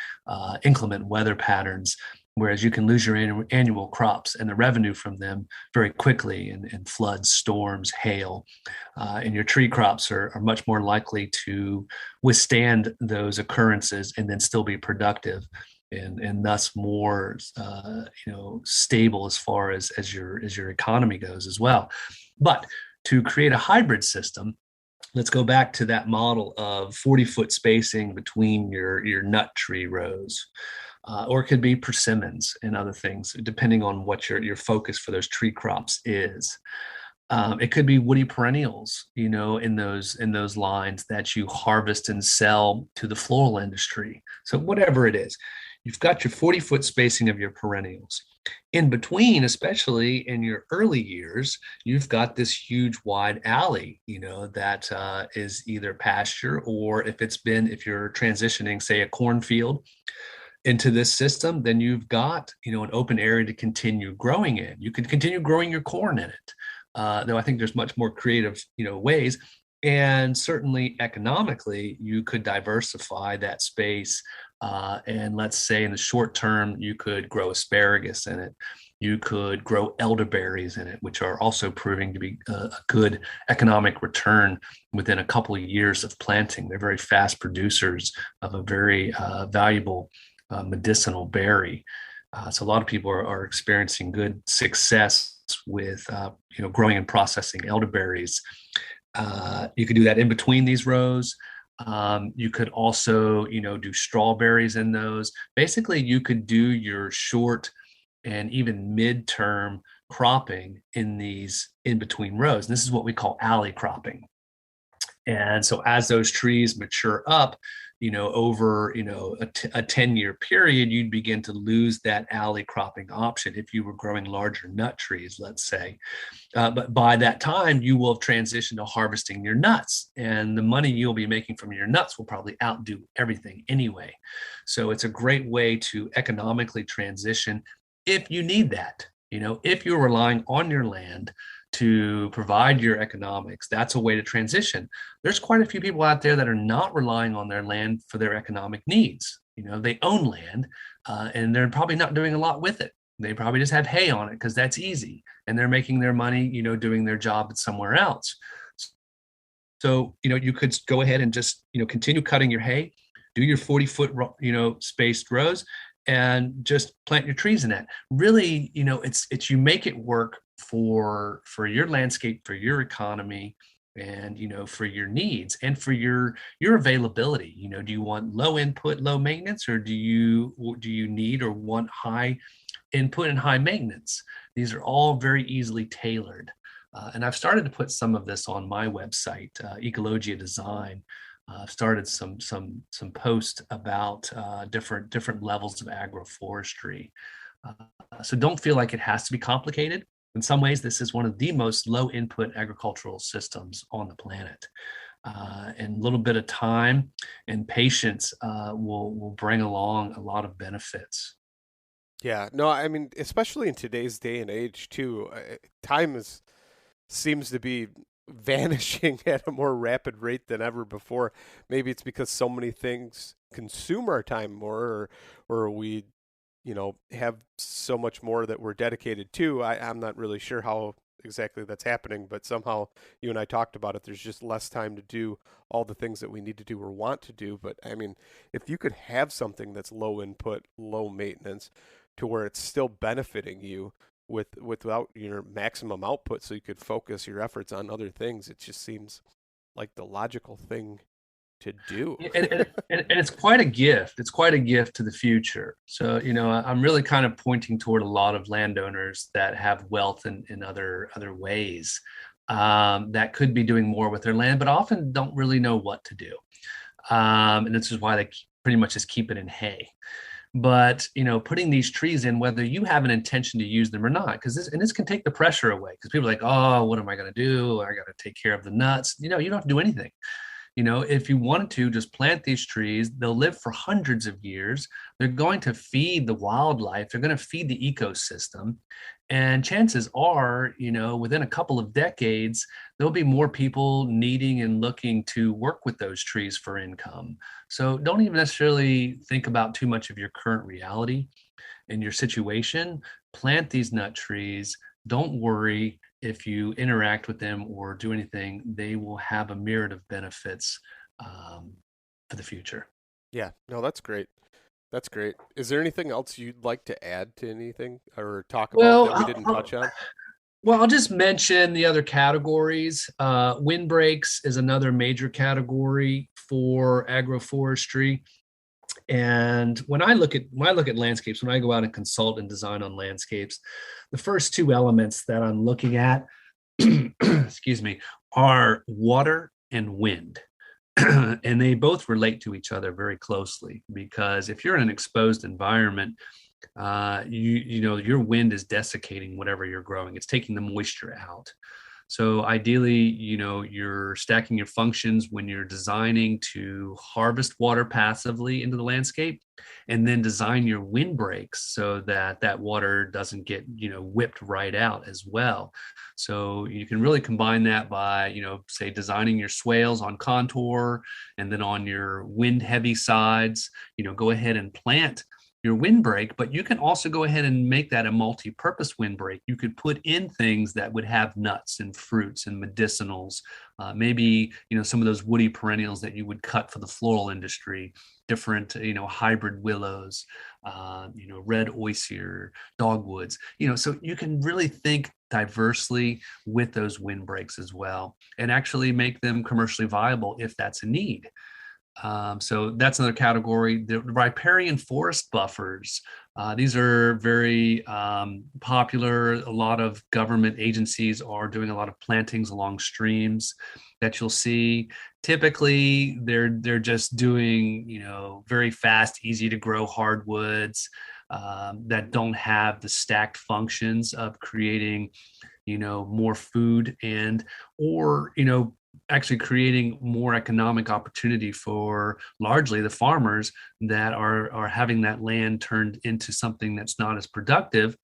inclement weather patterns, whereas you can lose your annual crops and the revenue from them very quickly in floods, storms, hail. And your tree crops are much more likely to withstand those occurrences and then still be productive, and thus more stable as far as your economy goes as well. But to create a hybrid system, let's go back to that model of 40-foot spacing between your nut tree rows. Or it could be persimmons and other things, depending on what your focus for those tree crops is. It could be woody perennials, in those lines that you harvest and sell to the floral industry. So whatever it is, you've got your 40-foot spacing of your perennials. In between, especially in your early years, you've got this huge wide alley, that is either pasture, or if you're transitioning, say, a cornfield into this system, then you've got, an open area to continue growing in. You could continue growing your corn in it. Though I think there's much more creative, ways. And certainly economically, you could diversify that space. And let's say in the short term, you could grow asparagus in it. You could grow elderberries in it, which are also proving to be a good economic return within a couple of years of planting. They're very fast producers of a very valuable medicinal berry. So a lot of people are experiencing good success with growing and processing elderberries. You could do that in between these rows. You could also do strawberries in those. Basically, you could do your short and even midterm cropping in these in between rows. And this is what we call alley cropping. And so as those trees mature up, over, a 10-year period, you'd begin to lose that alley cropping option if you were growing larger nut trees, let's say. But by that time, you will have transitioned to harvesting your nuts, and the money you'll be making from your nuts will probably outdo everything anyway. So it's a great way to economically transition if you need that. If you're relying on your land to provide your economics, that's a way to transition. There's quite a few people out there that are not relying on their land for their economic needs. They own land, and they're probably not doing a lot with it. They probably just have hay on it because that's easy, and they're making their money, doing their job somewhere else. So, you could go ahead and just, continue cutting your hay, do your 40-foot, spaced rows, and just plant your trees in that. Really, it's you make it work for your landscape, for your economy, and for your needs and for your availability. Do you want low input, low maintenance, or do you need or want high input and high maintenance? These are all very easily tailored. And I've started to put some of this on my website, Ecologia Design. I've started some posts about different levels of agroforestry. So don't feel like it has to be complicated. In some ways, this is one of the most low input agricultural systems on the planet. And a little bit of time and patience will bring along a lot of benefits. Yeah, no, I mean, especially in today's day and age too, time seems to be vanishing at a more rapid rate than ever before. Maybe it's because so many things consume our time more, or we have so much more that we're dedicated to. I'm not really sure how exactly that's happening, but somehow you and I talked about it. There's just less time to do all the things that we need to do or want to do. But I mean, if you could have something that's low input, low maintenance, to where it's still benefiting you without your maximum output, so you could focus your efforts on other things, it just seems like the logical thing to do. and it's quite a gift. It's quite a gift to the future. So, I'm really kind of pointing toward a lot of landowners that have wealth in other ways, that could be doing more with their land, but often don't really know what to do. And this is why they pretty much just keep it in hay. But, putting these trees in, whether you have an intention to use them or not, because this can take the pressure away, because people are like, oh, what am I going to do? I got to take care of the nuts. You don't have to do anything. If you wanted to just plant these trees, they'll live for hundreds of years. They're going to feed the wildlife. They're going to feed the ecosystem. And chances are, within a couple of decades, there'll be more people needing and looking to work with those trees for income. So don't even necessarily think about too much of your current reality and your situation. Plant these nut trees. Don't worry if you interact with them or do anything. They will have a myriad of benefits for the future. Yeah, no, that's great. That's great. Is there anything else you'd like to add to anything or talk about that we didn't touch on? Well, I'll just mention the other categories. Windbreaks is another major category for agroforestry. And when I look at landscapes, when I go out and consult and design on landscapes, the first two elements that I'm looking at excuse me, are water and wind. And they both relate to each other very closely, because if you're in an exposed environment, you know, your wind is desiccating whatever you're growing. It's taking the moisture out. So ideally, you know, you're stacking your functions when you're designing to harvest water passively into the landscape, and then design your windbreaks so that that water doesn't get, you know, whipped right out as well. So you can really combine that by, you know, say designing your swales on contour, and then on your wind heavy sides, you know, go ahead and plant your windbreak. But you can also go ahead and make that a multi-purpose windbreak. You could put in things that would have nuts and fruits and medicinals, maybe, you know, some of those woody perennials that you would cut for the floral industry, different, you know, hybrid willows, you know, red osier, dogwoods, you know. So you can really think diversely with those windbreaks as well, and actually make them commercially viable if that's a need. So that's another category. The riparian forest buffers. These are very popular. A lot of government agencies are doing a lot of plantings along streams that you'll see. Typically, they're just doing, you know, very fast, easy to grow hardwoods that don't have the stacked functions of creating, you know, more food, and, or, you know, actually creating more economic opportunity for largely the farmers that are having that land turned into something that's not as productive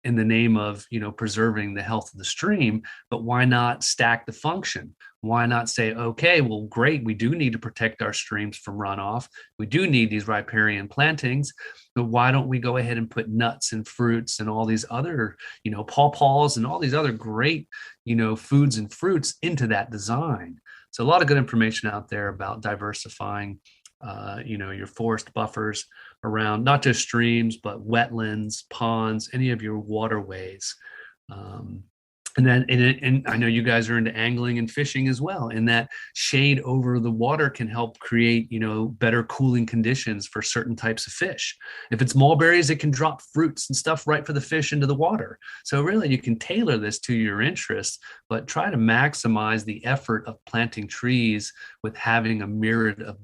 in the name of, you know, preserving the health of the stream. But why not stack the function? Why not say, okay, well, great, we do need to protect our streams from runoff, we do need these riparian plantings, but why don't we go ahead and put nuts and fruits and all these other, you know, pawpaws and all these other great, you know, foods and fruits into that design? So a lot of good information out there about diversifying, you know, your forest buffers around not just streams, but wetlands, ponds, any of your waterways. And then, and I know you guys are into angling and fishing as well, and that shade over the water can help create, you know, better cooling conditions for certain types of fish. If it's mulberries, it can drop fruits and stuff right for the fish into the water. So really, you can tailor this to your interests, but try to maximize the effort of planting trees with having a myriad of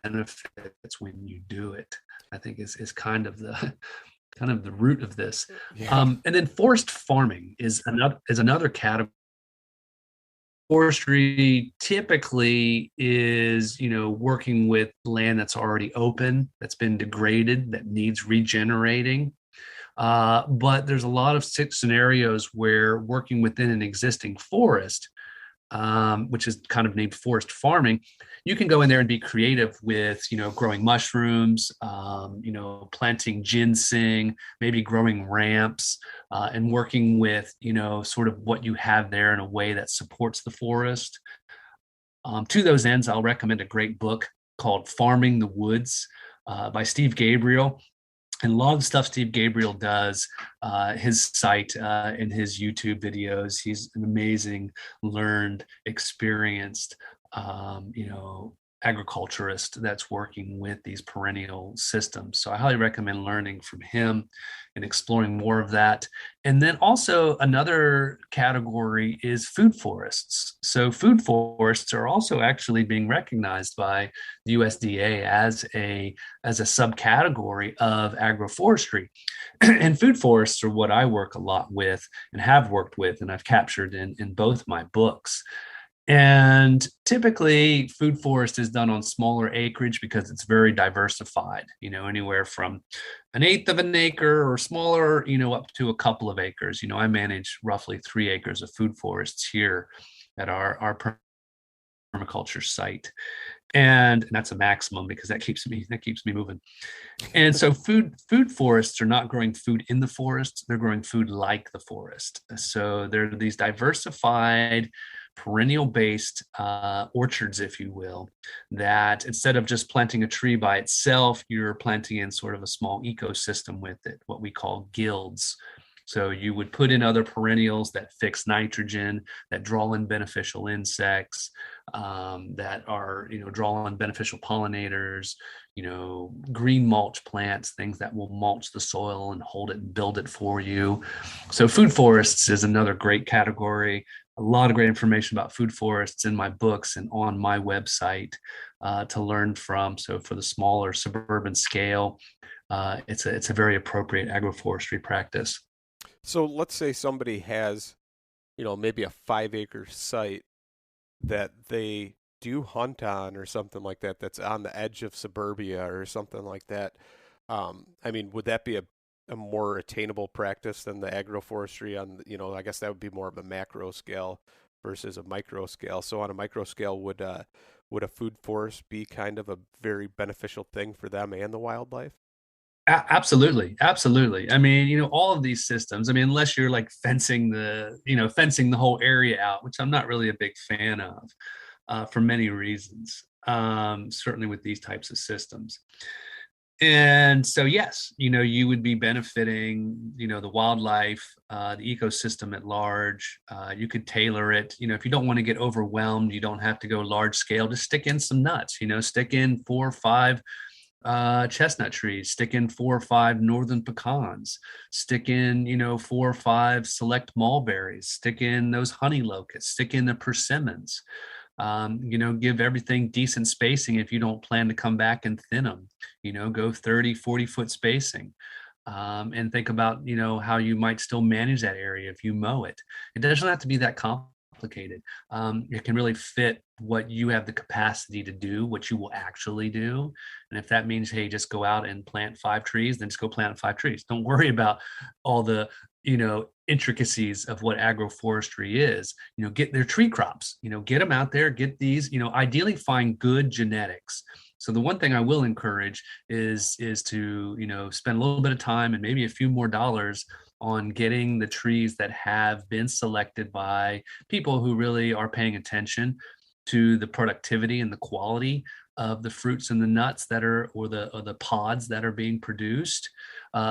benefits when you do it. I think is kind of the root of this. Yeah. And then forest farming is another category. Forestry typically is, you know, working with land that's already open, that's been degraded, that needs regenerating. But there's a lot of scenarios where working within an existing forest, which is kind of named forest farming, you can go in there and be creative with, you know, growing mushrooms, you know, planting ginseng, maybe growing ramps, and working with, you know, sort of what you have there in a way that supports the forest. To those ends, I'll recommend a great book called Farming the Woods by Steve Gabriel. And a lot of the stuff Steve Gabriel does, his site and his YouTube videos, he's an amazing, learned, experienced, you know, agriculturist that's working with these perennial systems. So I highly recommend learning from him and exploring more of that. And then also another category is food forests. So food forests are also actually being recognized by the USDA as a subcategory of agroforestry. And food forests are what I work a lot with and have worked with, and I've captured in both my books. And typically food forest is done on smaller acreage because it's very diversified, you know, anywhere from 1/8 of an acre or smaller, you know, up to a couple of acres. You know, I manage roughly 3 acres of food forests here at our permaculture site. And that's a maximum because that keeps me moving. And so food forests are not growing food in the forest, they're growing food like the forest. So they're these diversified perennial based orchards, if you will, that instead of just planting a tree by itself, you're planting in sort of a small ecosystem with it, what we call guilds. So you would put in other perennials that fix nitrogen, that draw in beneficial insects, that are, draw in beneficial pollinators, green mulch plants, things that will mulch the soil and hold it and build it for you. So food forests is another great category. A lot of great information about food forests in my books and on my website to learn from. So for the smaller suburban scale, it's a very appropriate agroforestry practice. So let's say somebody has, maybe a 5-acre site that they do hunt on or something like that, that's on the edge of suburbia or something like that. I mean, would that be a more attainable practice than the agroforestry on, I guess that would be more of a macro scale versus a micro scale. So on a micro scale, would a food forest be kind of a very beneficial thing for them and the wildlife? Absolutely. Absolutely. I mean, all of these systems, I mean, unless you're like fencing the whole area out, which I'm not really a big fan of for many reasons, certainly with these types of systems. And so, yes, you would be benefiting, the wildlife, the ecosystem at large. You could tailor it. If you don't want to get overwhelmed, you don't have to go large scale. Just stick in some nuts, stick in 4 or 5 chestnut trees, stick in 4 or 5 northern pecans, stick in 4 or 5 select mulberries, stick in those honey locusts, stick in the persimmons. Give everything decent spacing. If you don't plan to come back and thin them, go 30-40 foot spacing. And think about how you might still manage that area if you mow it. It doesn't have to be that complicated. It can really fit what you have the capacity to do, what you will actually do. And if that means, hey, just go out and plant 5 trees, then just go plant 5 trees. Don't worry about all the intricacies of what agroforestry is. Get their tree crops, get them out there, get these, ideally find good genetics. So the one thing I will encourage is to spend a little bit of time and maybe a few more dollars on getting the trees that have been selected by people who really are paying attention to the productivity and the quality of the fruits and the nuts that are, or the pods that are being produced,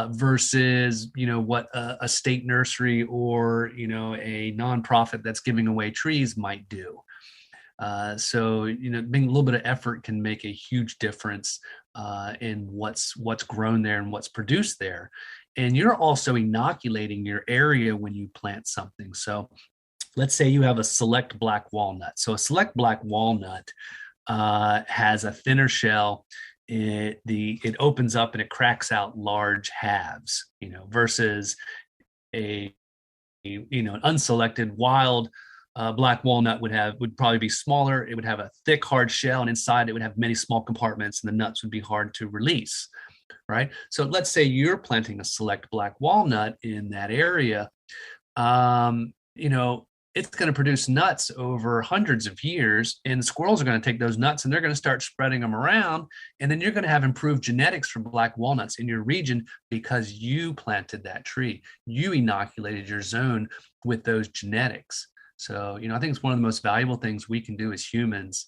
versus what a state nursery or a nonprofit that's giving away trees might do. So being a little bit of effort can make a huge difference in what's grown there and what's produced there. And you're also inoculating your area when you plant something. So let's say you have a select black walnut. So a select black walnut has a thinner shell. It opens up and it cracks out large halves, versus an unselected wild black walnut would probably be smaller. It would have a thick, hard shell, and inside it would have many small compartments, and the nuts would be hard to release, right? So let's say you're planting a select black walnut in that area. It's going to produce nuts over hundreds of years, and the squirrels are going to take those nuts and they're going to start spreading them around. And then you're going to have improved genetics for black walnuts in your region because you planted that tree. You inoculated your zone with those genetics. So, I think it's one of the most valuable things we can do as humans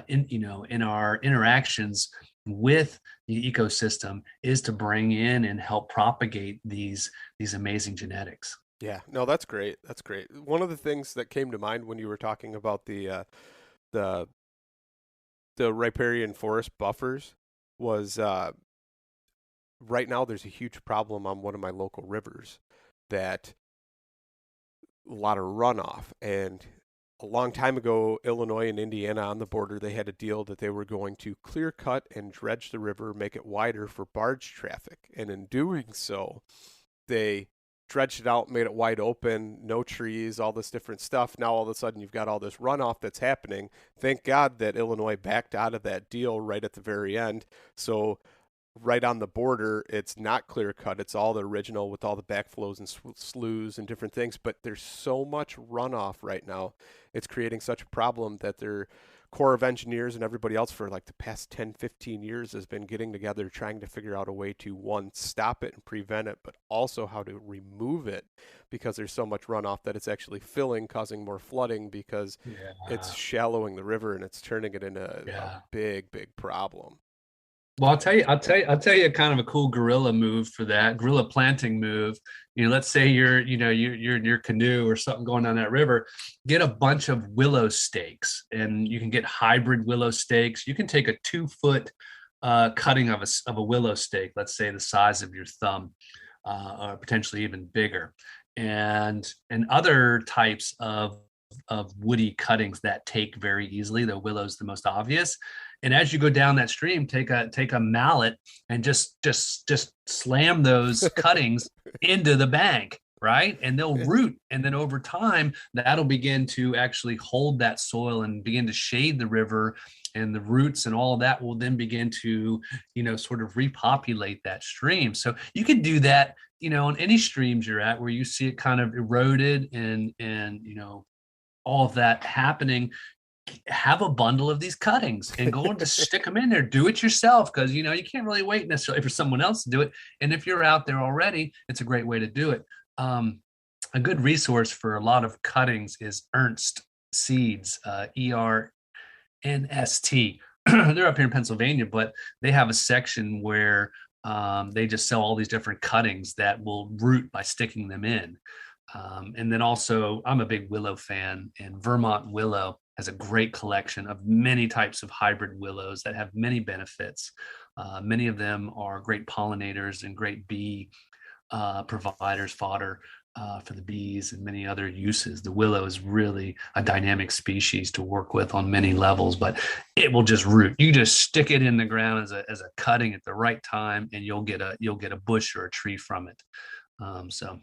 in our interactions with the ecosystem is to bring in and help propagate these amazing genetics. Yeah, no, that's great. That's great. One of the things that came to mind when you were talking about the riparian forest buffers was right now there's a huge problem on one of my local rivers that a lot of runoff. And a long time ago, Illinois and Indiana on the border, they had a deal that they were going to clear cut and dredge the river, make it wider for barge traffic. And in doing so, they dredged it out, made it wide open, no trees, all this different stuff. Now all of a sudden you've got all this runoff that's happening. Thank God that Illinois backed out of that deal right at the very end. So right on the border, it's not clear cut. It's all the original with all the backflows and sloughs and different things. But there's so much runoff right now. It's creating such a problem that their Corps of Engineers and everybody else for like the past 10, 15 years has been getting together trying to figure out a way to, one, stop it and prevent it, but also how to remove it because there's so much runoff that it's actually filling, causing more flooding because it's shallowing the river and it's turning it into a big, big problem. Well, I'll tell you kind of a cool guerrilla move for that, guerrilla planting move. Let's say you're in your canoe or something going down that river, get a bunch of willow stakes, and you can get hybrid willow stakes. You can take a 2-foot cutting of a willow stake, let's say the size of your thumb, or potentially even bigger, and other types of woody cuttings that take very easily. The willow's the most obvious. And as you go down that stream, take a mallet and just slam those cuttings into the bank, right? And they'll root. And then over time, that'll begin to actually hold that soil and begin to shade the river. And the roots and all of that will then begin to, sort of repopulate that stream. So you can do that, on any streams you're at where you see it kind of eroded and all of that happening. Have a bundle of these cuttings and go and just stick them in there. Do it yourself, because you can't really wait necessarily for someone else to do it. And if you're out there already, it's a great way to do it. A good resource for a lot of cuttings is Ernst Seeds, ERNST. They're up here in Pennsylvania, but they have a section where they just sell all these different cuttings that will root by sticking them in. And then also, I'm a big willow fan, and Vermont Willow has a great collection of many types of hybrid willows that have many benefits. Many of them are great pollinators and great bee providers, fodder for the bees, and many other uses. The willow is really a dynamic species to work with on many levels, but it will just root. You just stick it in the ground as a cutting at the right time, and you'll get a bush or a tree from it. So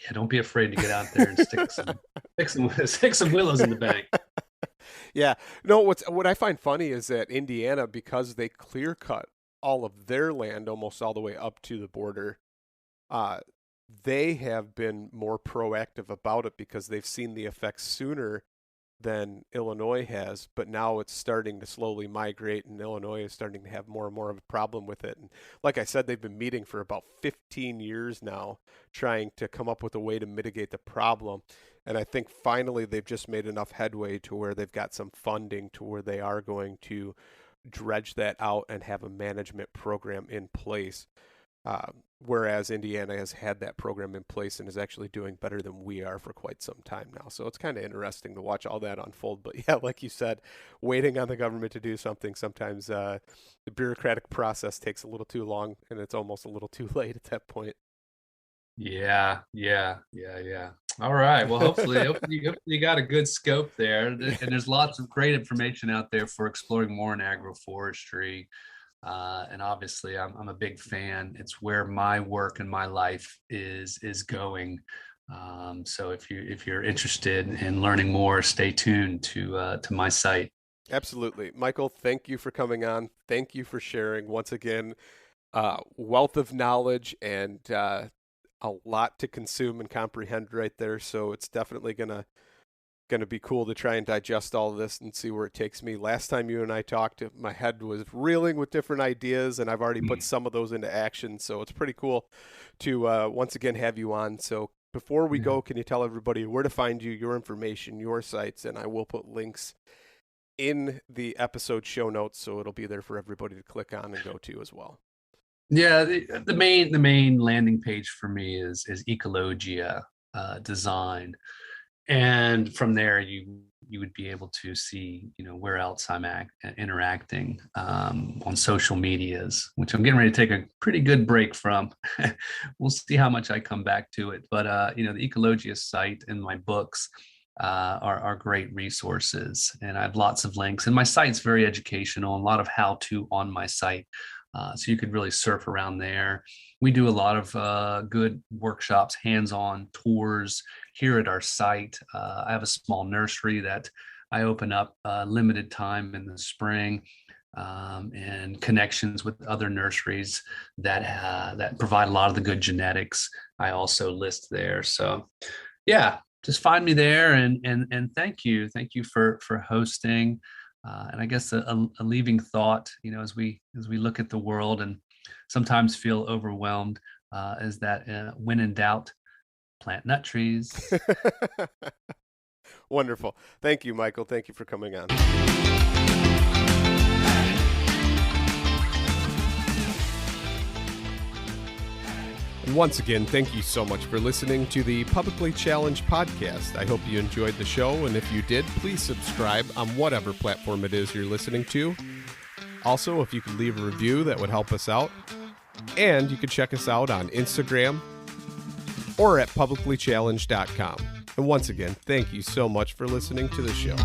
yeah, don't be afraid to get out there and stick some willows in the bank. Yeah. No, what I find funny is that Indiana, because they clear cut all of their land almost all the way up to the border, they have been more proactive about it because they've seen the effects sooner than Illinois has, but now it's starting to slowly migrate, and Illinois is starting to have more and more of a problem with it. And like I said, they've been meeting for about 15 years now, trying to come up with a way to mitigate the problem. And I think finally they've just made enough headway to where they've got some funding to where they are going to dredge that out and have a management program in place. Whereas Indiana has had that program in place and is actually doing better than we are for quite some time now. So it's kind of interesting to watch all that unfold. But yeah, like you said, waiting on the government to do something, sometimes the bureaucratic process takes a little too long, and it's almost a little too late at that point. Yeah. All right. Well, hopefully you got a good scope there. And there's lots of great information out there for exploring more in agroforestry. And obviously I'm a big fan. It's where my work and my life is going. So if you're interested in learning more, stay tuned to my site. Absolutely. Michael, thank you for coming on. Thank you for sharing once again, wealth of knowledge and a lot to consume and comprehend right there. So it's definitely gonna be cool to try and digest all of this and see where it takes me. Last time you and I talked, my head was reeling with different ideas, and I've already put some of those into action. So it's pretty cool to once again have you on. So before we go, can you tell everybody where to find you, your information, your sites, and I will put links in the episode show notes, so it'll be there for everybody to click on and go to as well. Yeah, the main landing page for me is Ecologia Design, and from there you would be able to see where else I'm interacting on social medias, which I'm getting ready to take a pretty good break from. We'll see how much I come back to it, but the Ecologia site and my books are great resources, and I have lots of links, and my site's very educational and a lot of how-to on my site. So you could really surf around there. We do a lot of good workshops, hands-on tours here at our site. I have a small nursery that I open up limited time in the spring, and connections with other nurseries that provide a lot of the good genetics. I also list there. So yeah, just find me there, and thank you for hosting. And I guess a leaving thought, as we look at the world and sometimes feel overwhelmed, is that when in doubt, plant nut trees. Wonderful. Thank you, Michael. Thank you for coming on. once again, thank you so much for listening to the Publicly Challenged podcast. I hope you enjoyed the show, and if you did, please subscribe on whatever platform it is you're listening to. Also, if you could leave a review, that would help us out. And you can check us out on Instagram or at publiclychallenged.com. And once again, thank you so much for listening to the show.